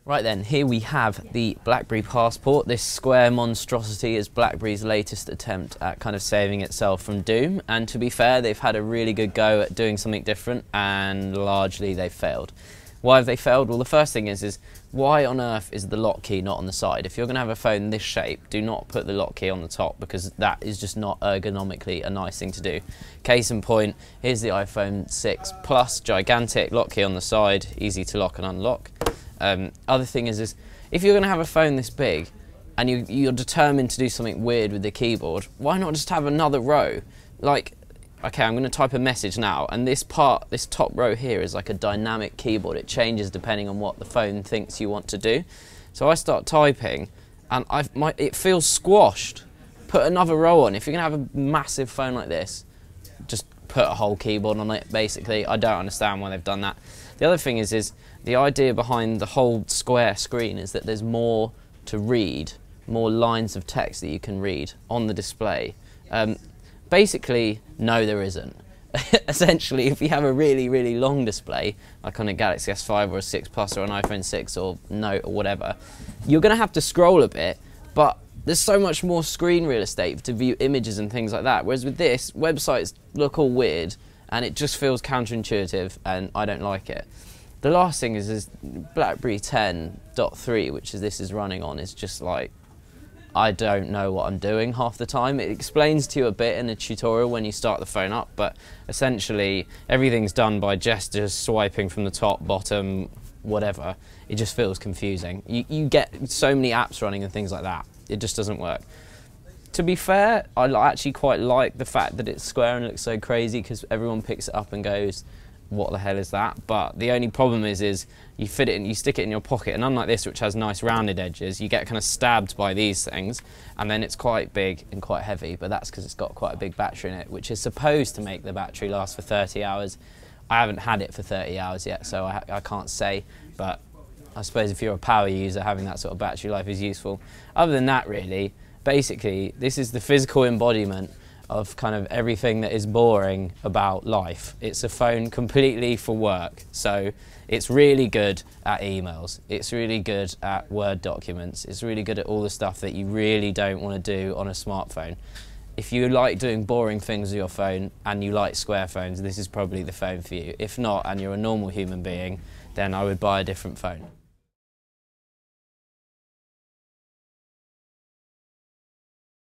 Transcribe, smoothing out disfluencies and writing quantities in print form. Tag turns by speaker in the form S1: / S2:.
S1: Right then, here we have the Blackberry Passport. This square monstrosity is BlackBerry's latest attempt at kind of saving itself from doom, and to be fair, they've had a really good go at doing something different, and largely they've failed. Why have they failed? Well, the first thing is why on earth is the lock key not on the side? If you're going to have a phone this shape, do not put the lock key on the top, because that is just not ergonomically a nice thing to do. Case in point, here's the iPhone 6 Plus, gigantic lock key on the side, easy to lock and unlock. Other thing is if you're going to have a phone this big and you're determined to do something weird with the keyboard, why not just have another row? Like, okay, I'm going to type a message now, and this top row here is like a dynamic keyboard. It changes depending on what the phone thinks you want to do. So I start typing and it feels squashed. Put another row on. If you're going to have a massive phone like this, just put a whole keyboard on it, basically. I don't understand why they've done that. The other thing is the idea behind the whole square screen is that there's more to read, more lines of text that you can read on the display. Basically, no, there isn't. Essentially, if you have a really, really long display, like on a Galaxy S5 or a 6 Plus or an iPhone 6 or Note or whatever, you're going to have to scroll a bit, but there's so much more screen real estate to view images and things like that. Whereas with this, websites look all weird and it just feels counterintuitive, and I don't like it. The last thing is BlackBerry 10.3, which this is running on, is just like, I don't know what I'm doing half the time. It explains to you a bit in a tutorial when you start the phone up, but essentially everything's done by gestures, swiping from the top, bottom, whatever. It just feels confusing. You get so many apps running and things like that. It just doesn't work. To be fair, I actually quite like the fact that it's square and looks so crazy, because everyone picks it up and goes, what the hell is that? But the only problem is you fit it in, you stick it in your pocket, and unlike this, which has nice rounded edges, you get kind of stabbed by these things, and then it's quite big and quite heavy, but that's because it's got quite a big battery in it, which is supposed to make the battery last for 30 hours. I haven't had it for 30 hours yet, so I can't say, but I suppose if you're a power user, having that sort of battery life is useful. Other than that, really, basically, this is the physical embodiment of kind of everything that is boring about life. It's a phone completely for work, so it's really good at emails, it's really good at Word documents, it's really good at all the stuff that you really don't want to do on a smartphone. If you like doing boring things with your phone and you like square phones, this is probably the phone for you. If not, and you're a normal human being, then I would buy a different phone.